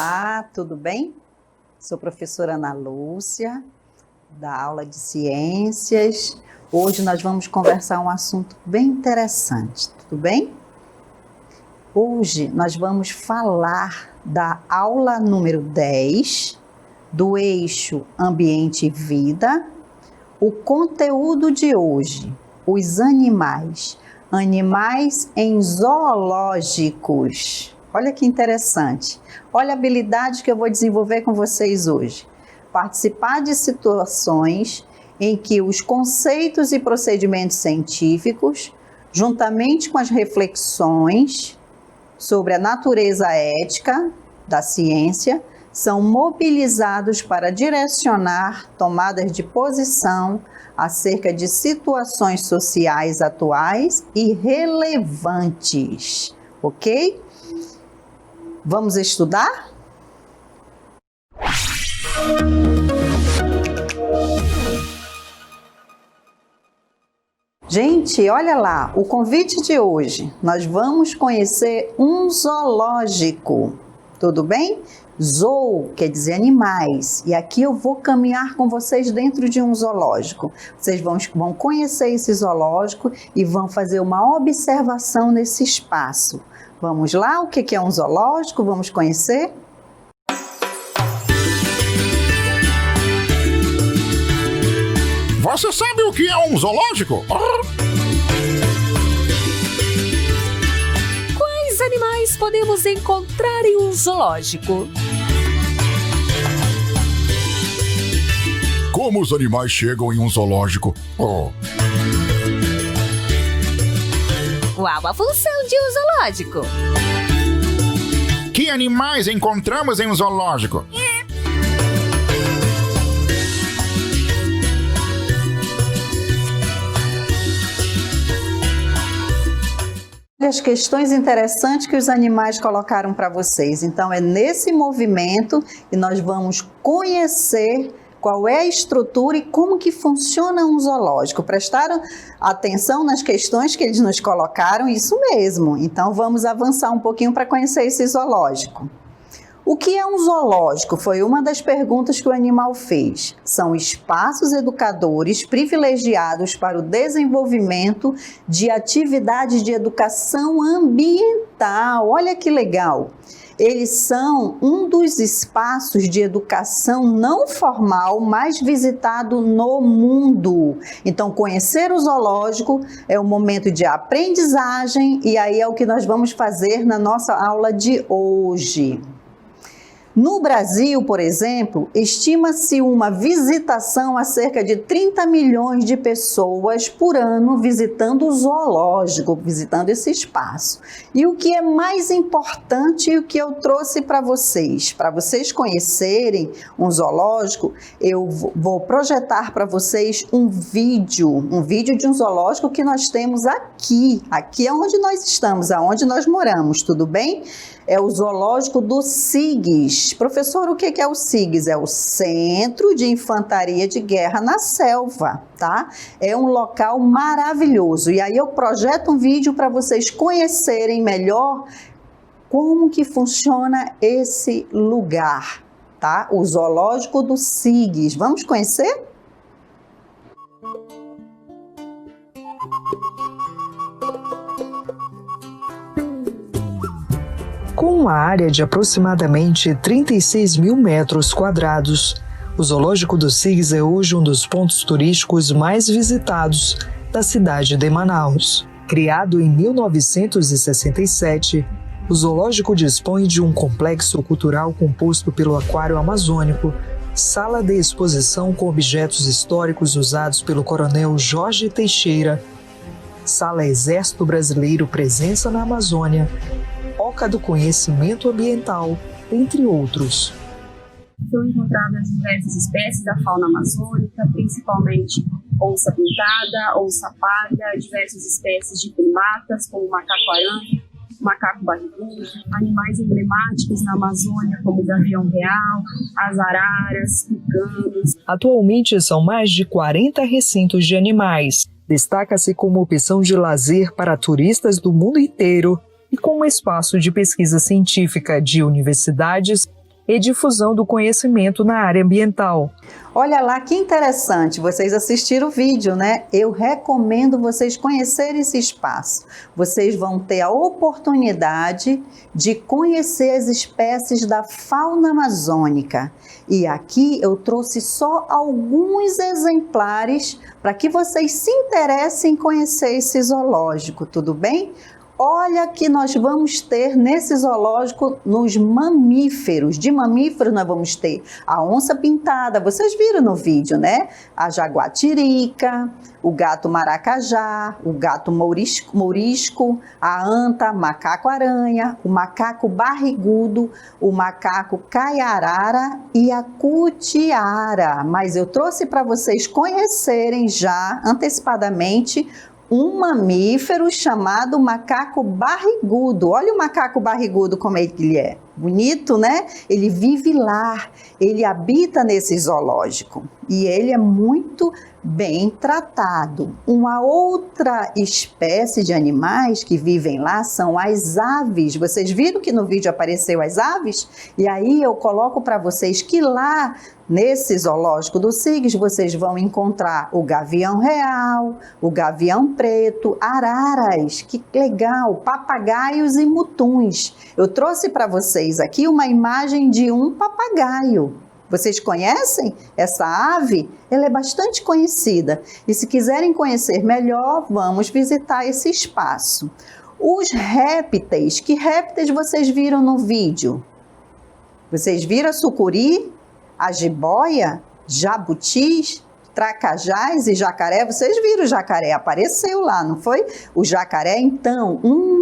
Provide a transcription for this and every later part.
Olá, tudo bem? Sou professora Ana Lúcia, da aula de ciências. Hoje nós vamos conversar um assunto bem interessante, tudo bem? Hoje nós vamos falar da aula número 10, do eixo Ambiente e Vida. O conteúdo de hoje, os animais em zoológicos. Olha que interessante. Olha a habilidade que eu vou desenvolver com vocês hoje. Participar de situações em que os conceitos e procedimentos científicos, juntamente com as reflexões sobre a natureza ética da ciência, são mobilizados para direcionar tomadas de posição acerca de situações sociais atuais e relevantes, ok? Vamos estudar? Gente, olha lá, o convite de hoje, nós vamos conhecer um zoológico, tudo bem? Zoo quer dizer animais, e aqui eu vou caminhar com vocês dentro de um zoológico. Vocês vão conhecer esse zoológico e vão fazer uma observação nesse espaço. Vamos lá, o que é um zoológico? Vamos conhecer? Você sabe o que é um zoológico? Quais animais podemos encontrar em um zoológico? Como os animais chegam em um zoológico? Qual a função de um zoológico? Que animais encontramos em um zoológico? As questões interessantes que os animais colocaram para vocês. Então, é nesse movimento que nós vamos conhecer qual é a estrutura e como que funciona um zoológico. Prestaram atenção nas questões que eles nos colocaram? Isso mesmo. Então, vamos avançar um pouquinho para conhecer esse zoológico. O que é um zoológico? Foi uma das perguntas que o animal fez. São espaços educadores privilegiados para o desenvolvimento de atividades de educação ambiental. Olha que legal! Eles são um dos espaços de educação não formal mais visitado no mundo. Então, conhecer o zoológico é um momento de aprendizagem e aí é o que nós vamos fazer na nossa aula de hoje. No Brasil, por exemplo, estima-se uma visitação a cerca de 30 milhões de pessoas por ano visitando o zoológico, visitando esse espaço. E o que é mais importante, o que eu trouxe para vocês conhecerem um zoológico, eu vou projetar para vocês um vídeo de um zoológico que nós temos aqui é onde nós estamos, aonde nós moramos, tudo bem? É o zoológico do SIGS. Professor, o que é o SIGS? É o Centro de Infantaria de Guerra na Selva, tá? É um local maravilhoso. E aí eu projeto um vídeo para vocês conhecerem melhor como que funciona esse lugar, tá? O zoológico do SIGS. Vamos conhecer? Com uma área de aproximadamente 36 mil metros quadrados, o Zoológico do SIGS é hoje um dos pontos turísticos mais visitados da cidade de Manaus. Criado em 1967, o zoológico dispõe de um complexo cultural composto pelo Aquário Amazônico, sala de exposição com objetos históricos usados pelo Coronel Jorge Teixeira, sala Exército Brasileiro Presença na Amazônia, Oca do Conhecimento Ambiental, entre outros. São encontradas diversas espécies da fauna amazônica, principalmente onça pintada, onça parda, diversas espécies de primatas, como o macaco-aranha, macaco barrigudo, animais emblemáticos na Amazônia, como o gavião real, as araras, tucanos. Atualmente são mais de 40 recintos de animais. Destaca-se como opção de lazer para turistas do mundo inteiro e como espaço de pesquisa científica de universidades e difusão do conhecimento na área ambiental. Olha lá que interessante, vocês assistiram o vídeo, né? Eu recomendo vocês conhecerem esse espaço. Vocês vão ter a oportunidade de conhecer as espécies da fauna amazônica. E aqui eu trouxe só alguns exemplares para que vocês se interessem em conhecer esse zoológico, tudo bem? Olha que nós vamos ter nesse zoológico nos mamíferos. De mamíferos nós vamos ter a onça pintada, vocês viram no vídeo, né? A jaguatirica, o gato maracajá, o gato mourisco, a anta, macaco-aranha, o macaco barrigudo, o macaco caiarara e a cutiara. Mas eu trouxe para vocês conhecerem já antecipadamente um mamífero chamado macaco barrigudo. Olha o macaco barrigudo como ele é. Bonito, né? Ele vive lá, ele habita nesse zoológico e ele é muito bem tratado. Uma outra espécie de animais que vivem lá são as aves. Vocês viram que no vídeo apareceu as aves? E aí eu coloco para vocês que lá nesse zoológico do SIGS vocês vão encontrar o gavião real, o gavião preto, araras, que legal, papagaios e mutuns. Eu trouxe para vocês aqui uma imagem de um papagaio. Vocês conhecem essa ave? Ela é bastante conhecida. E se quiserem conhecer melhor, vamos visitar esse espaço. Os répteis, que répteis vocês viram no vídeo? Vocês viram a sucuri, a jiboia, jabutis, tracajás e jacaré? Vocês viram o jacaré? Apareceu lá, não foi? O jacaré, então,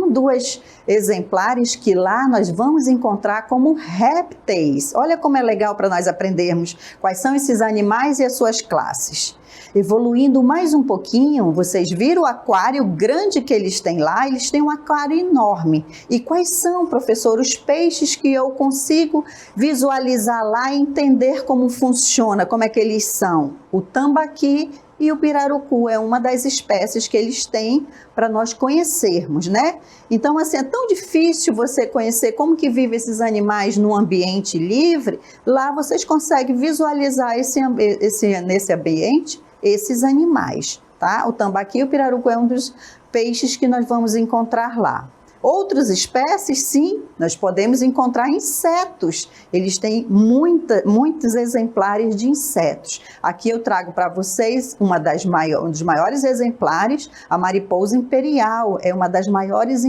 dos exemplares que lá nós vamos encontrar como répteis. Olha como é legal para nós aprendermos quais são esses animais e as suas classes. Evoluindo mais um pouquinho, vocês viram o aquário grande que eles têm lá? Eles têm um aquário enorme. E quais são, professor, os peixes que eu consigo visualizar lá e entender como funciona, como é que eles são? O tambaqui e o pirarucu é uma das espécies que eles têm para nós conhecermos, né? Então, assim, é tão difícil você conhecer como que vivem esses animais no ambiente livre. Lá vocês conseguem visualizar nesse ambiente esses animais, tá? O tambaqui e o pirarucu é um dos peixes que nós vamos encontrar lá. Outras espécies, sim, nós podemos encontrar insetos. Eles têm muitos exemplares de insetos. Aqui eu trago para vocês um dos maiores exemplares, a mariposa imperial. É uma das maiores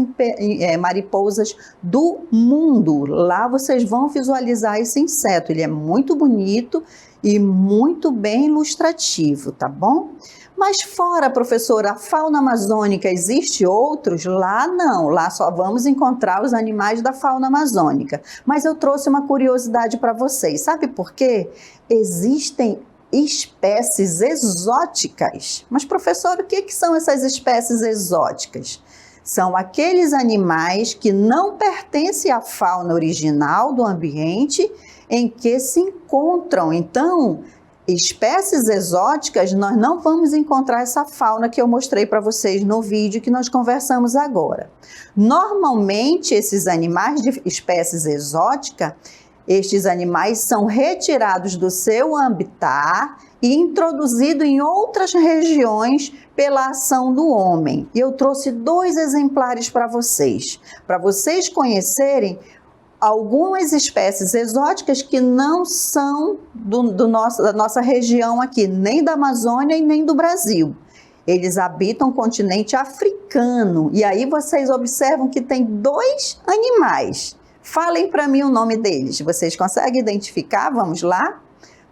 mariposas do mundo. Lá vocês vão visualizar esse inseto. Ele é muito bonito e muito bem ilustrativo, tá bom? Mas fora, professora, a fauna amazônica, existe outros? Lá não, lá só vamos encontrar os animais da fauna amazônica. Mas eu trouxe uma curiosidade para vocês, sabe por quê? Existem espécies exóticas. Mas, professora, o que são essas espécies exóticas? São aqueles animais que não pertencem à fauna original do ambiente em que se encontram. Então, espécies exóticas, nós não vamos encontrar essa fauna que eu mostrei para vocês no vídeo que nós conversamos agora. Normalmente, esses animais de espécies exóticas, estes animais são retirados do seu habitat e introduzidos em outras regiões pela ação do homem. E eu trouxe 2 exemplares para vocês conhecerem algumas espécies exóticas que não são da nossa região aqui, nem da Amazônia e nem do Brasil. Eles habitam o continente africano. E aí vocês observam que tem 2 animais. Falem para mim o nome deles. Vocês conseguem identificar? Vamos lá?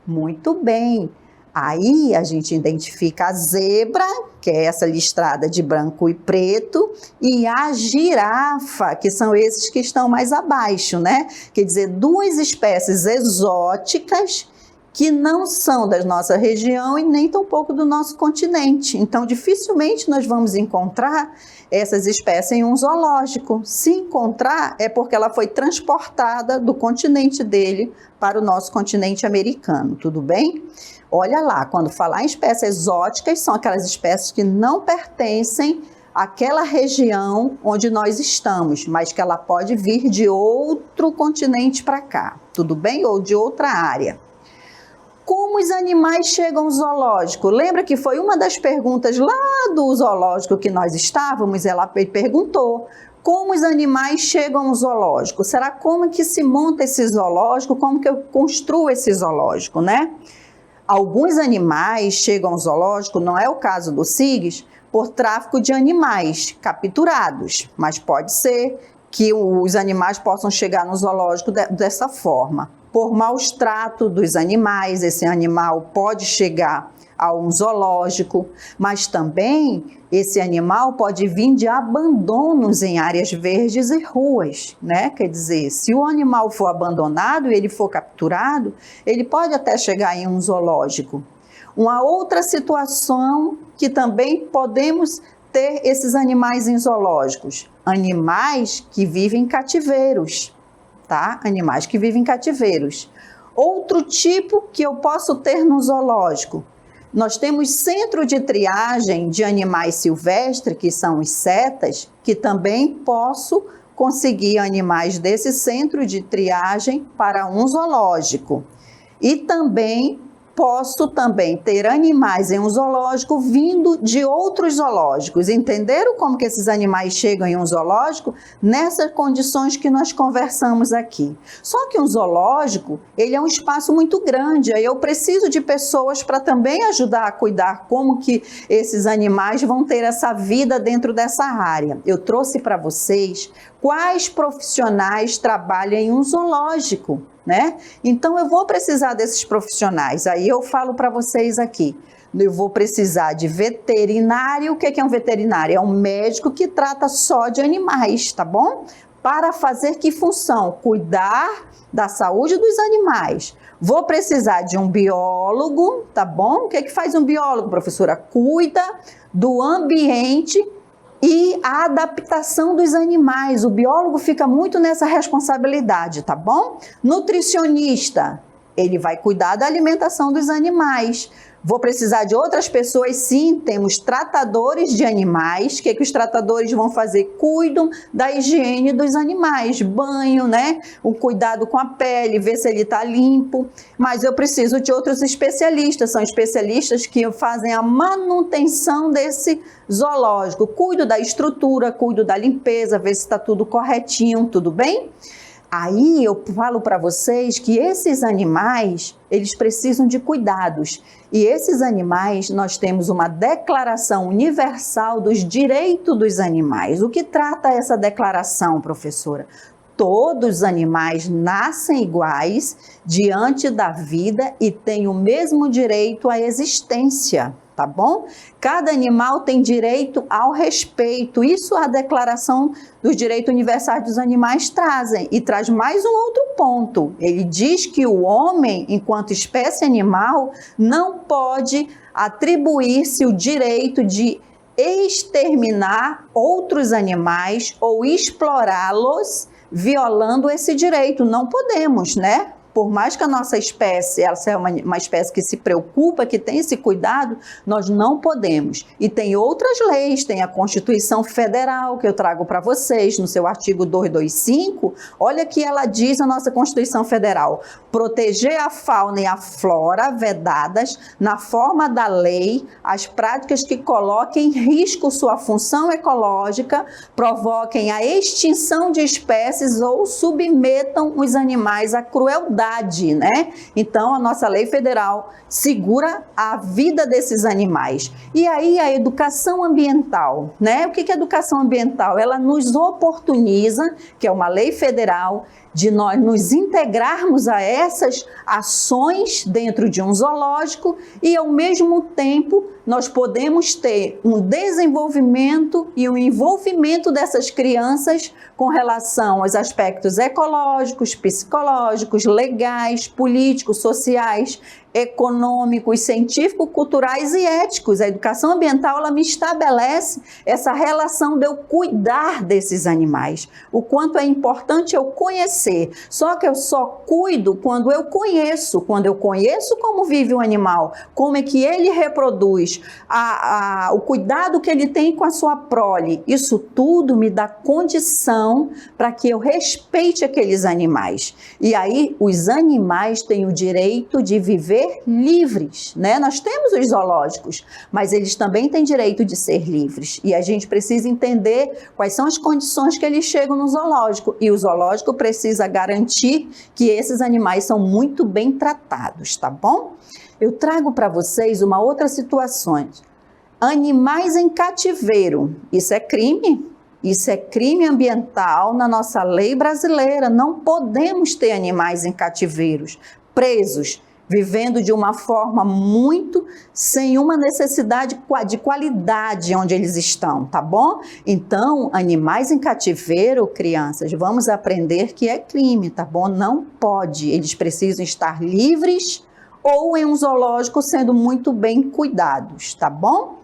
Muito bem. Aí a gente identifica a zebra, que é essa listrada de branco e preto, e a girafa, que são esses que estão mais abaixo, né? Quer dizer, 2 espécies exóticas que não são da nossa região e nem tampouco do nosso continente. Então, dificilmente nós vamos encontrar essas espécies em um zoológico. Se encontrar, é porque ela foi transportada do continente dele para o nosso continente americano, tudo bem? Olha lá, quando falar em espécies exóticas, são aquelas espécies que não pertencem aquela região onde nós estamos, mas que ela pode vir de outro continente para cá, tudo bem? Ou de outra área. Como os animais chegam ao zoológico? Lembra que foi uma das perguntas lá do zoológico que nós estávamos? Ela perguntou como os animais chegam ao zoológico. Será como que se monta esse zoológico? Como que eu construo esse zoológico, né? Alguns animais chegam ao zoológico, não é o caso do SIGs, por tráfico de animais capturados, mas pode ser que os animais possam chegar no zoológico dessa forma. Por maus trato dos animais, esse animal pode chegar a um zoológico, mas também esse animal pode vir de abandonos em áreas verdes e ruas, né? Quer dizer, se o animal for abandonado e ele for capturado, ele pode até chegar em um zoológico. Uma outra situação que também podemos ter esses animais em zoológicos, animais que vivem em cativeiros, tá? Animais que vivem em cativeiros. Outro tipo que eu posso ter no zoológico, nós temos centro de triagem de animais silvestres, que são os setas, que também posso conseguir animais desse centro de triagem para um zoológico. E também posso ter animais em um zoológico vindo de outros zoológicos. Entenderam como que esses animais chegam em um zoológico? Nessas condições que nós conversamos aqui. Só que um zoológico, ele é um espaço muito grande, aí eu preciso de pessoas para também ajudar a cuidar como que esses animais vão ter essa vida dentro dessa área. Eu trouxe para vocês quais profissionais trabalham em um zoológico, né? Então eu vou precisar desses profissionais, aí eu falo para vocês aqui, eu vou precisar de veterinário. O que é um veterinário? É um médico que trata só de animais, tá bom? Para fazer que função? Cuidar da saúde dos animais. Vou precisar de um biólogo, tá bom? O que faz um biólogo, professora? Cuida do ambiente e a adaptação dos animais. O biólogo fica muito nessa responsabilidade, tá bom? Nutricionista, ele vai cuidar da alimentação dos animais. Vou precisar de outras pessoas, sim, temos tratadores de animais. O que os tratadores vão fazer? Cuidam da higiene dos animais, banho, né? O cuidado com a pele, ver se ele está limpo. Mas eu preciso de outros especialistas, são especialistas que fazem a manutenção desse zoológico. Cuido da estrutura, cuido da limpeza, ver se está tudo corretinho, tudo bem? Aí eu falo para vocês que esses animais, eles precisam de cuidados. E esses animais, nós temos uma Declaração Universal dos Direitos dos Animais. O que trata essa declaração, professora? Todos os animais nascem iguais diante da vida e têm o mesmo direito à existência, tá bom? Cada animal tem direito ao respeito. Isso a Declaração dos Direitos Universais dos Animais trazem. E traz mais um outro ponto. Ele diz que o homem, enquanto espécie animal, não pode atribuir-se o direito de exterminar outros animais ou explorá-los, violando esse direito. Não podemos, né? Por mais que a nossa espécie, ela seja uma espécie que se preocupa, que tem esse cuidado, nós não podemos. E tem outras leis, tem a Constituição Federal, que eu trago para vocês, no seu artigo 225, olha que ela diz a nossa Constituição Federal: proteger a fauna e a flora vedadas, na forma da lei, as práticas que coloquem em risco sua função ecológica, provoquem a extinção de espécies ou submetam os animais à crueldade, né? Então, a nossa lei federal segura a vida desses animais. E aí, a educação ambiental, né? O que é educação ambiental? Ela nos oportuniza, que é uma lei federal, de nós nos integrarmos a essas ações dentro de um zoológico e, ao mesmo tempo, nós podemos ter um desenvolvimento e um envolvimento dessas crianças com relação aos aspectos ecológicos, psicológicos, legais, políticos, sociais. econômicos, científicos, culturais e éticos. A educação ambiental, ela me estabelece essa relação de eu cuidar desses animais, o quanto é importante eu conhecer. Só que eu só cuido quando eu conheço como vive o animal, como é que ele reproduz, o cuidado que ele tem com a sua prole. Isso tudo me dá condição para que eu respeite aqueles animais. E aí, os animais têm o direito de viver livres, né? Nós temos os zoológicos, mas eles também têm direito de ser livres. E a gente precisa entender quais são as condições que eles chegam no zoológico. E o zoológico precisa garantir que esses animais são muito bem tratados, tá bom? Eu trago para vocês uma outra situação. Animais em cativeiro. Isso é crime? Isso é crime ambiental na nossa lei brasileira. Não podemos ter animais em cativeiros, presos, vivendo de uma forma sem uma necessidade de qualidade onde eles estão, tá bom? Então, animais em cativeiro, crianças, vamos aprender que é crime, tá bom? Não pode, eles precisam estar livres ou em um zoológico sendo muito bem cuidados, tá bom?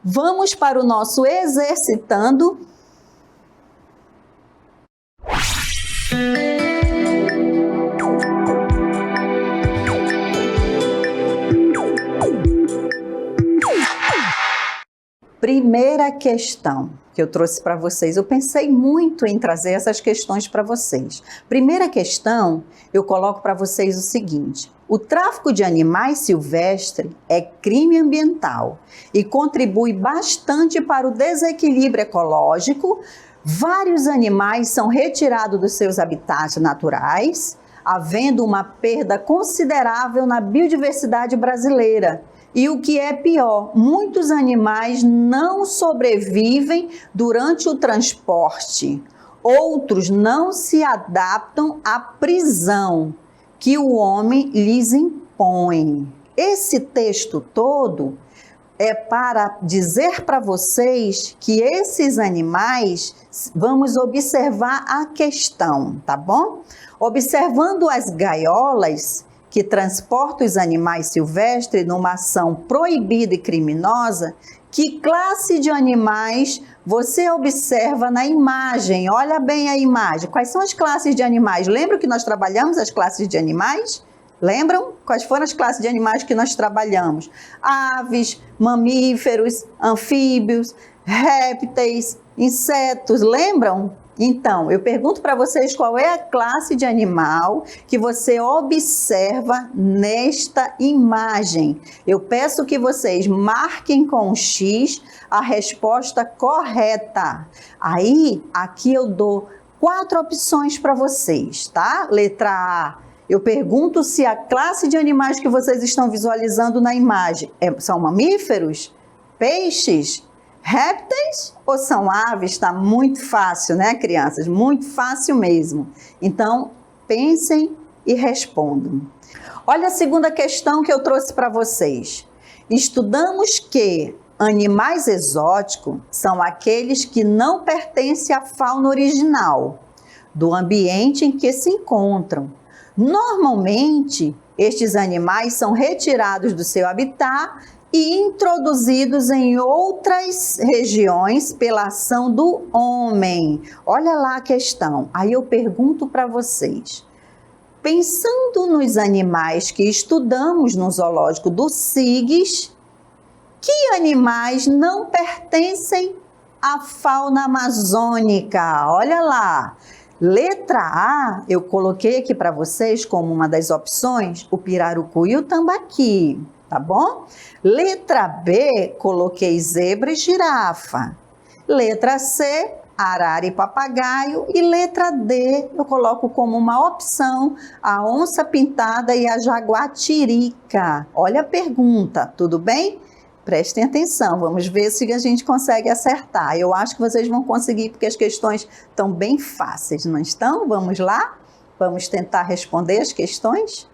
Vamos para o nosso exercitando. Primeira questão que eu trouxe para vocês. Eu pensei muito em trazer essas questões para vocês. Primeira questão, eu coloco para vocês o seguinte: o tráfico de animais silvestres é crime ambiental e contribui bastante para o desequilíbrio ecológico. Vários animais são retirados dos seus habitats naturais, havendo uma perda considerável na biodiversidade brasileira. E o que é pior, muitos animais não sobrevivem durante o transporte. Outros não se adaptam à prisão que o homem lhes impõe. Esse texto todo é para dizer para vocês que esses animais, vamos observar a questão, tá bom? Observando as gaiolas que transportam os animais silvestres numa ação proibida e criminosa, que classe de animais você observa na imagem? Olha bem a imagem. Quais são as classes de animais? Lembram que nós trabalhamos as classes de animais? Lembram? Quais foram as classes de animais que nós trabalhamos? Aves, mamíferos, anfíbios, répteis, insetos. Lembram? Então, eu pergunto para vocês qual é a classe de animal que você observa nesta imagem. Eu peço que vocês marquem com um X a resposta correta. Aí, aqui eu dou 4 opções para vocês, tá? Letra A, eu pergunto se a classe de animais que vocês estão visualizando na imagem são mamíferos, peixes, répteis ou são aves? Está muito fácil, né, crianças? Muito fácil mesmo. Então, pensem e respondam. Olha a segunda questão que eu trouxe para vocês. Estudamos que animais exóticos são aqueles que não pertencem à fauna original do ambiente em que se encontram. Normalmente, estes animais são retirados do seu habitat e introduzidos em outras regiões pela ação do homem. Olha lá a questão. Aí eu pergunto para vocês, pensando nos animais que estudamos no zoológico do SIGS, que animais não pertencem à fauna amazônica? Olha lá. Letra A, eu coloquei aqui para vocês como uma das opções o pirarucu e o tambaqui. Tá bom? Letra B, coloquei zebra e girafa. Letra C, arara e papagaio. E letra D, eu coloco como uma opção a onça pintada e a jaguatirica. Olha a pergunta, tudo bem? Prestem atenção, vamos ver se a gente consegue acertar. Eu acho que vocês vão conseguir, porque as questões estão bem fáceis, não estão? Vamos lá? Vamos tentar responder as questões?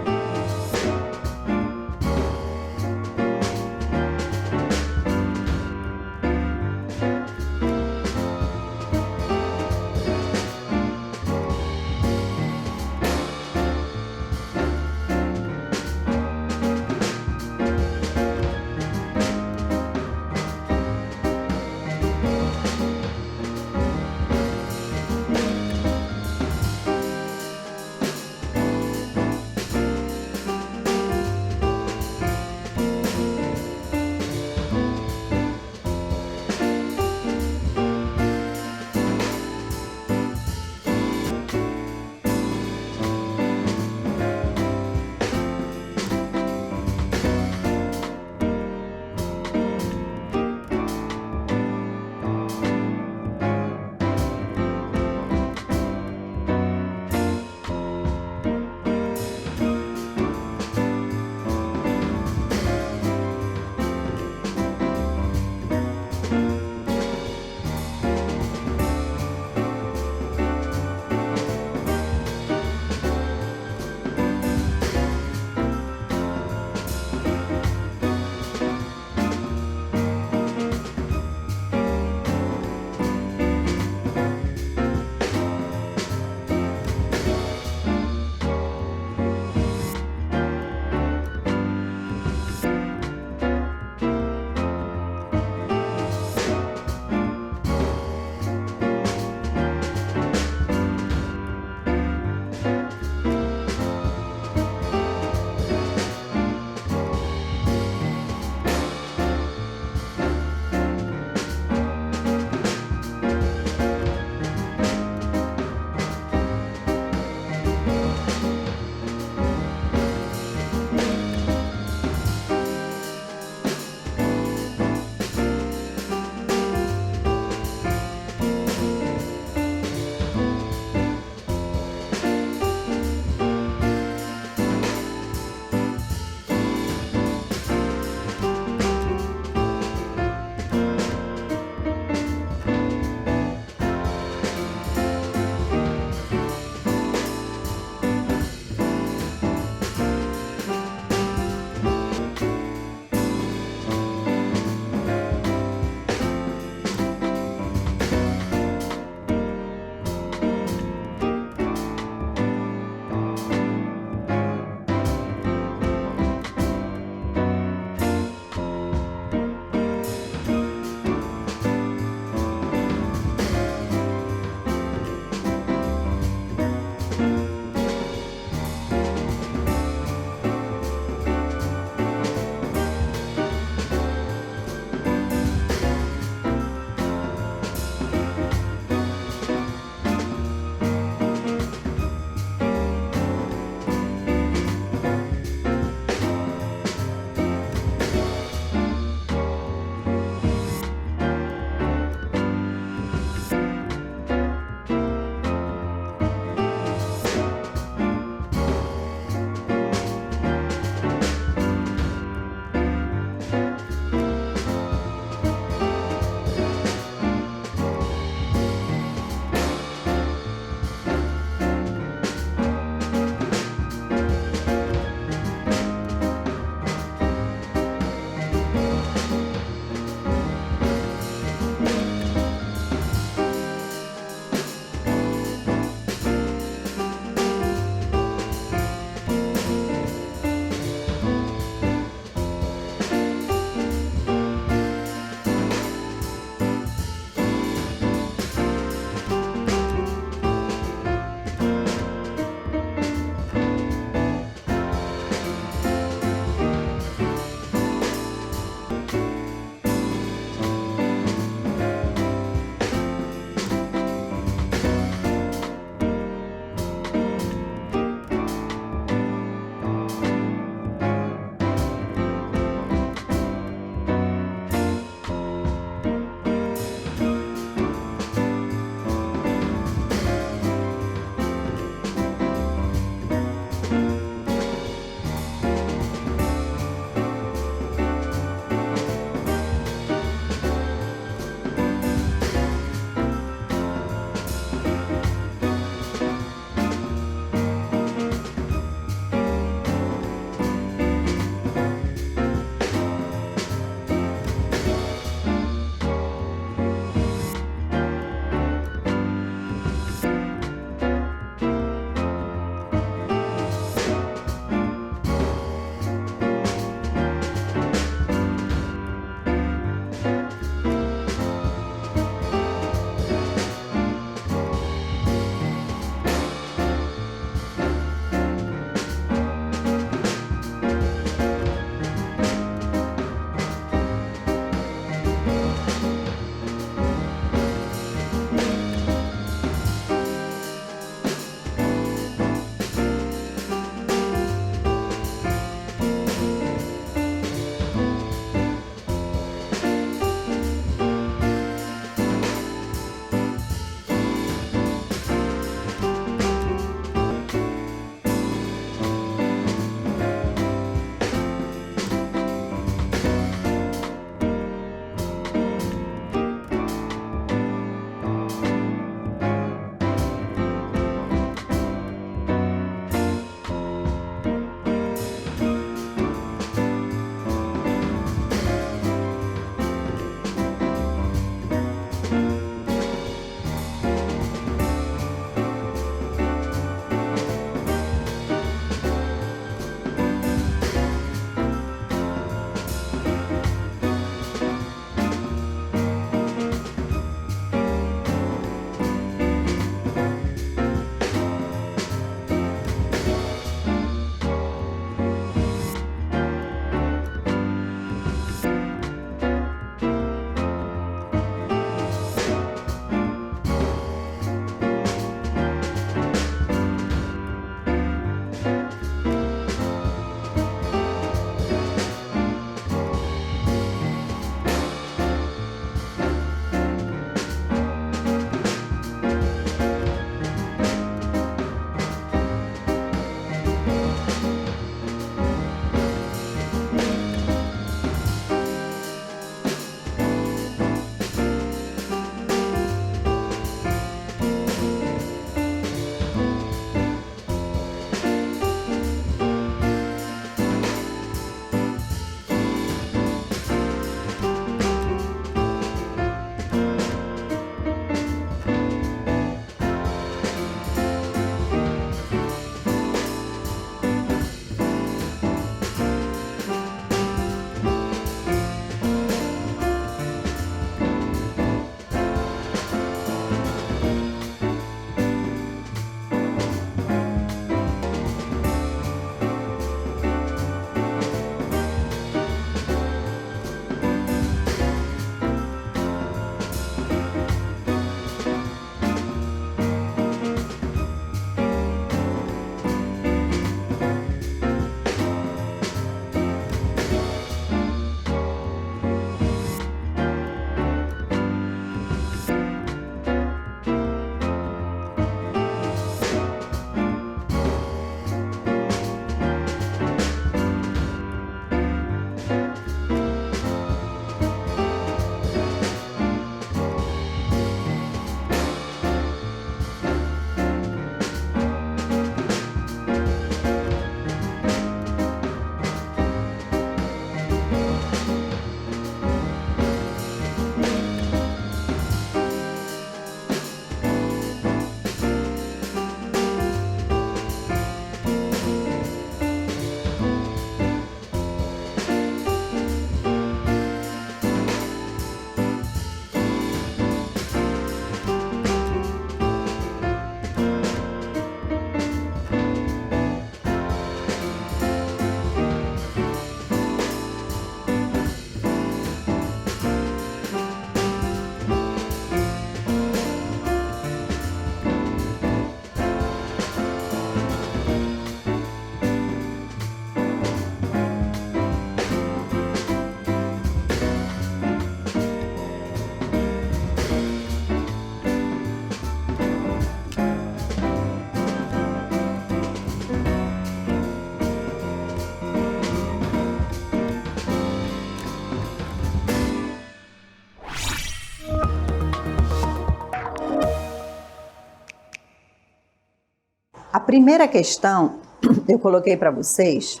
A primeira questão, eu coloquei para vocês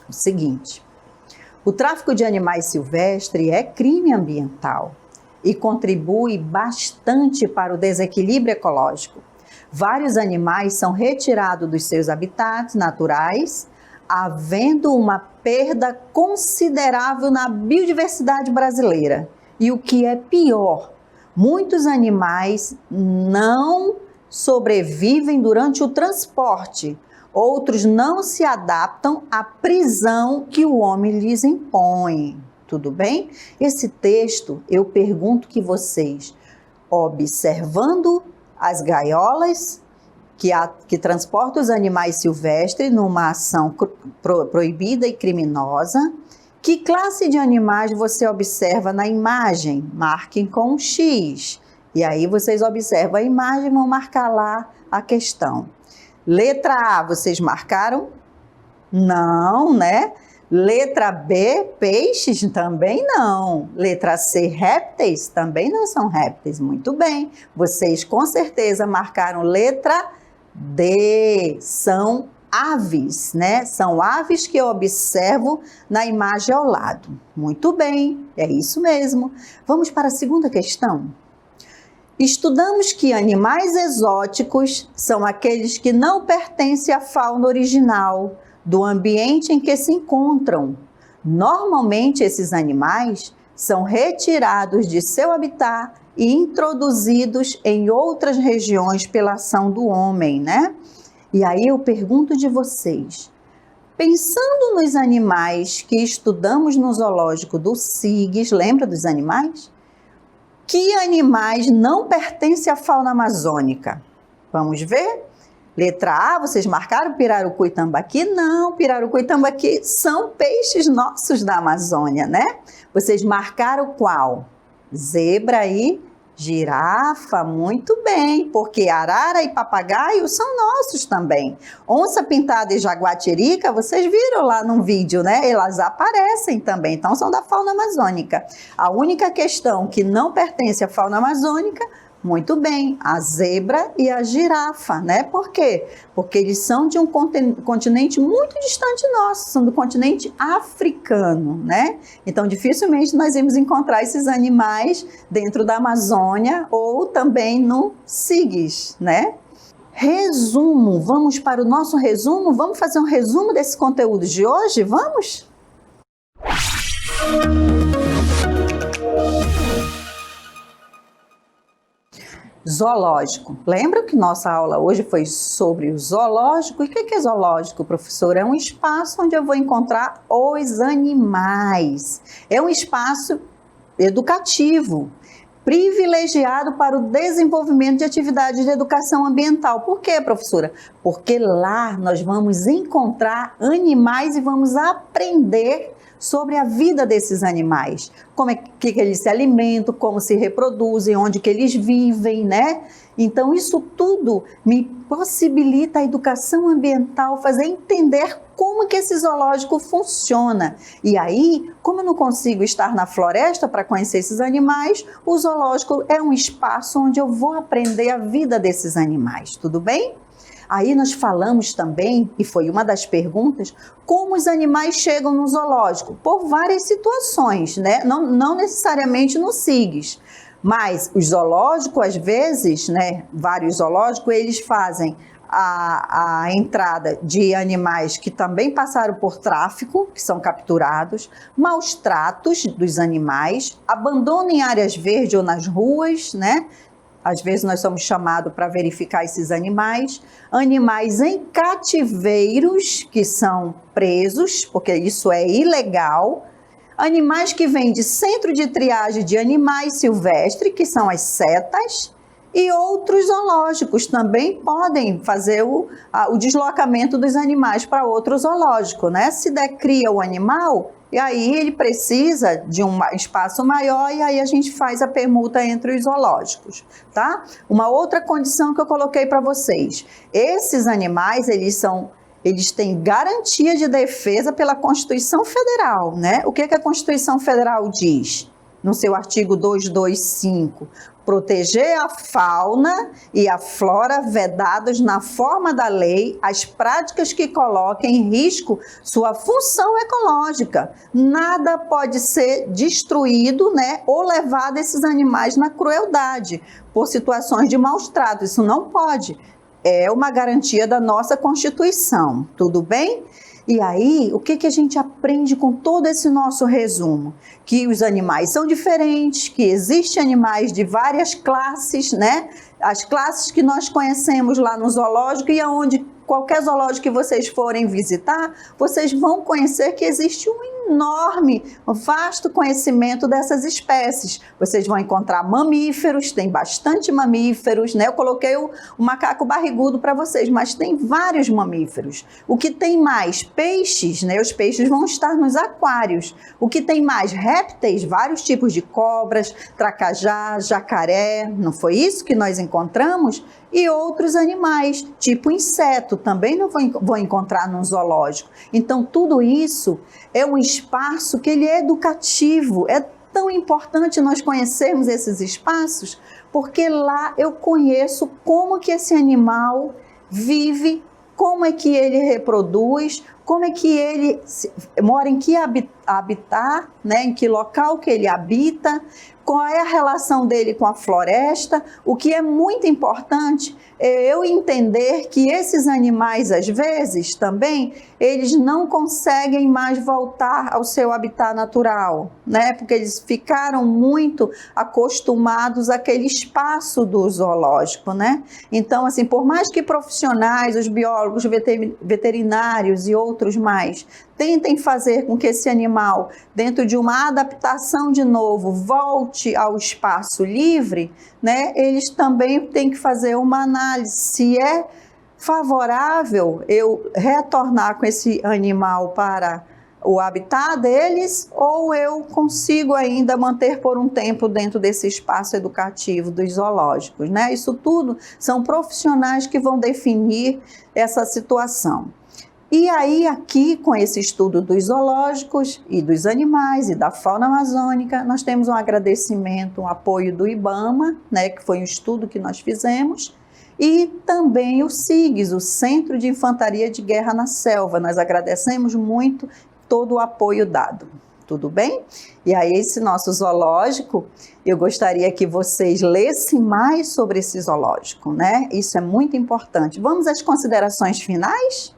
o seguinte: o tráfico de animais silvestres é crime ambiental e contribui bastante para o desequilíbrio ecológico. Vários animais são retirados dos seus habitats naturais, havendo uma perda considerável na biodiversidade brasileira. E o que é pior, muitos animais não sobrevivem durante o transporte, outros não se adaptam à prisão que o homem lhes impõe. Tudo bem? Esse texto, eu pergunto que vocês, observando as gaiolas que transportam os animais silvestres numa ação proibida e criminosa, que classe de animais você observa na imagem? Marquem com um X. E aí vocês observam a imagem e vão marcar lá a questão. Letra A, vocês marcaram? Não, né? Letra B, peixes? Também não. Letra C, répteis? Também não são répteis. Muito bem. Vocês com certeza marcaram letra D. São aves, né? São aves que eu observo na imagem ao lado. Muito bem, é isso mesmo. Vamos para a segunda questão. Estudamos que animais exóticos são aqueles que não pertencem à fauna original do ambiente em que se encontram. Normalmente, esses animais são retirados de seu habitat e introduzidos em outras regiões pela ação do homem, né? E aí eu pergunto de vocês, pensando nos animais que estudamos no zoológico do SIGS, lembra dos animais? Que animais não pertencem à fauna amazônica? Vamos ver? Letra A, vocês marcaram pirarucu e tambaqui? Não, pirarucu e tambaqui são peixes nossos da Amazônia, né? Vocês marcaram qual? Zebra e girafa, muito bem, porque arara e papagaio são nossos também. Onça pintada e jaguatirica, vocês viram lá no vídeo, né? Elas aparecem também, então são da fauna amazônica. A única questão que não pertence à fauna amazônica, muito bem, a zebra e a girafa, né? Por quê? Porque eles são de um continente muito distante nosso, são do continente africano, né? Então, dificilmente nós vamos encontrar esses animais dentro da Amazônia ou também no SIGS, né? Resumo, vamos para o nosso resumo? Vamos fazer um resumo desse conteúdo de hoje? Vamos? Zoológico. Lembra que nossa aula hoje foi sobre o zoológico? E o que é zoológico, professora? É um espaço onde eu vou encontrar os animais. É um espaço educativo, privilegiado para o desenvolvimento de atividades de educação ambiental. Por quê, professora? Porque lá nós vamos encontrar animais e vamos aprender sobre a vida desses animais, como é que eles se alimentam, como se reproduzem, onde que eles vivem, né? Então isso tudo me possibilita a educação ambiental, fazer entender como que esse zoológico funciona. E aí, como eu não consigo estar na floresta para conhecer esses animais, o zoológico é um espaço onde eu vou aprender a vida desses animais, tudo bem? Aí nós falamos também, e foi uma das perguntas, como os animais chegam no zoológico, por várias situações, né? Não necessariamente no SIGS, mas os zoológicos, às vezes, né, vários zoológicos, eles fazem a entrada de animais que também passaram por tráfico, que são capturados, maus tratos dos animais, abandono em áreas verdes ou nas ruas, né? Às vezes nós somos chamados para verificar esses animais. Animais em cativeiros, que são presos, porque isso é ilegal. Animais que vêm de centro de triagem de animais silvestres, que são as setas. E outros zoológicos também podem fazer o deslocamento dos animais para outro zoológico, né? Se decria o animal, e aí ele precisa de um espaço maior e aí a gente faz a permuta entre os zoológicos, tá? Uma outra condição que eu coloquei para vocês, esses animais, eles têm garantia de defesa pela Constituição Federal, né? O que a Constituição Federal diz no seu artigo 225? proteger a fauna e a flora vedados na forma da lei as práticas que coloquem em risco sua função ecológica. Nada pode ser destruído, né, ou levado esses animais na crueldade por situações de maus tratos. Isso não pode. É uma garantia da nossa Constituição. Tudo bem? E aí, o que a gente aprende com todo esse nosso resumo? Que os animais são diferentes, que existem animais de várias classes, né? As classes que nós conhecemos lá no zoológico e aonde qualquer zoológico que vocês forem visitar, vocês vão conhecer que existe um enorme, vasto conhecimento dessas espécies. Vocês vão encontrar mamíferos, tem bastante mamíferos, né? Eu coloquei o macaco barrigudo para vocês, mas tem vários mamíferos. O que tem mais? Peixes, né? Os peixes vão estar nos aquários. O que tem mais? Répteis, vários tipos de cobras, tracajá, jacaré, não foi isso que nós encontramos? E outros animais, tipo inseto, também não vão encontrar num zoológico. Então, tudo isso é um espaço que ele é educativo. É tão importante nós conhecermos esses espaços, porque lá eu conheço como que esse animal vive, como é que ele reproduz, como é que ele mora, em que habitat, né? Em que local que ele habita, qual é a relação dele com a floresta. O que é muito importante é eu entender que esses animais, às vezes, também, eles não conseguem mais voltar ao seu habitat natural, né? Porque eles ficaram muito acostumados àquele espaço do zoológico, né? Então, assim, por mais que profissionais, os biólogos, veterinários e outros mais, tentem fazer com que esse animal, dentro de uma adaptação de novo, volte ao espaço livre, né? Eles também têm que fazer uma análise se é favorável eu retornar com esse animal para o habitat deles ou eu consigo ainda manter por um tempo dentro desse espaço educativo dos zoológicos, né? Isso tudo são profissionais que vão definir essa situação. E aí, aqui, com esse estudo dos zoológicos e dos animais e da fauna amazônica, nós temos um agradecimento, um apoio do IBAMA, né, que foi um estudo que nós fizemos, e também o CIGS, o Centro de Infantaria de Guerra na Selva. Nós agradecemos muito todo o apoio dado. Tudo bem? E aí, esse nosso zoológico, eu gostaria que vocês lessem mais sobre esse zoológico, né? Isso é muito importante. Vamos às considerações finais?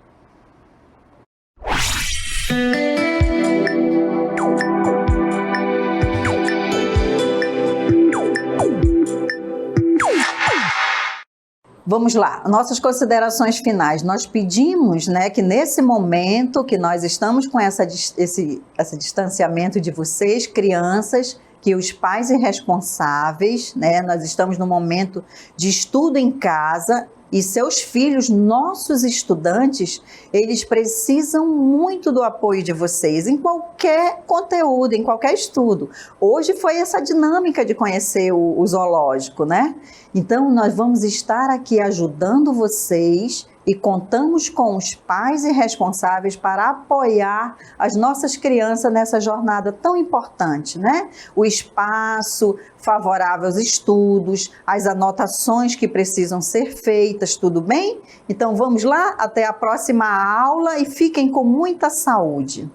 Vamos lá, nossas considerações finais. Nós pedimos, né, que nesse momento que nós estamos com esse distanciamento de vocês, crianças, que os pais irresponsáveis, né, nós estamos no momento de estudo em casa, e seus filhos, nossos estudantes, eles precisam muito do apoio de vocês em qualquer conteúdo, em qualquer estudo. Hoje foi essa dinâmica de conhecer o zoológico, né? Então, nós vamos estar aqui ajudando vocês e contamos com os pais e responsáveis para apoiar as nossas crianças nessa jornada tão importante, né? O espaço favorável aos estudos, as anotações que precisam ser feitas, tudo bem? Então vamos lá, até a próxima aula e fiquem com muita saúde.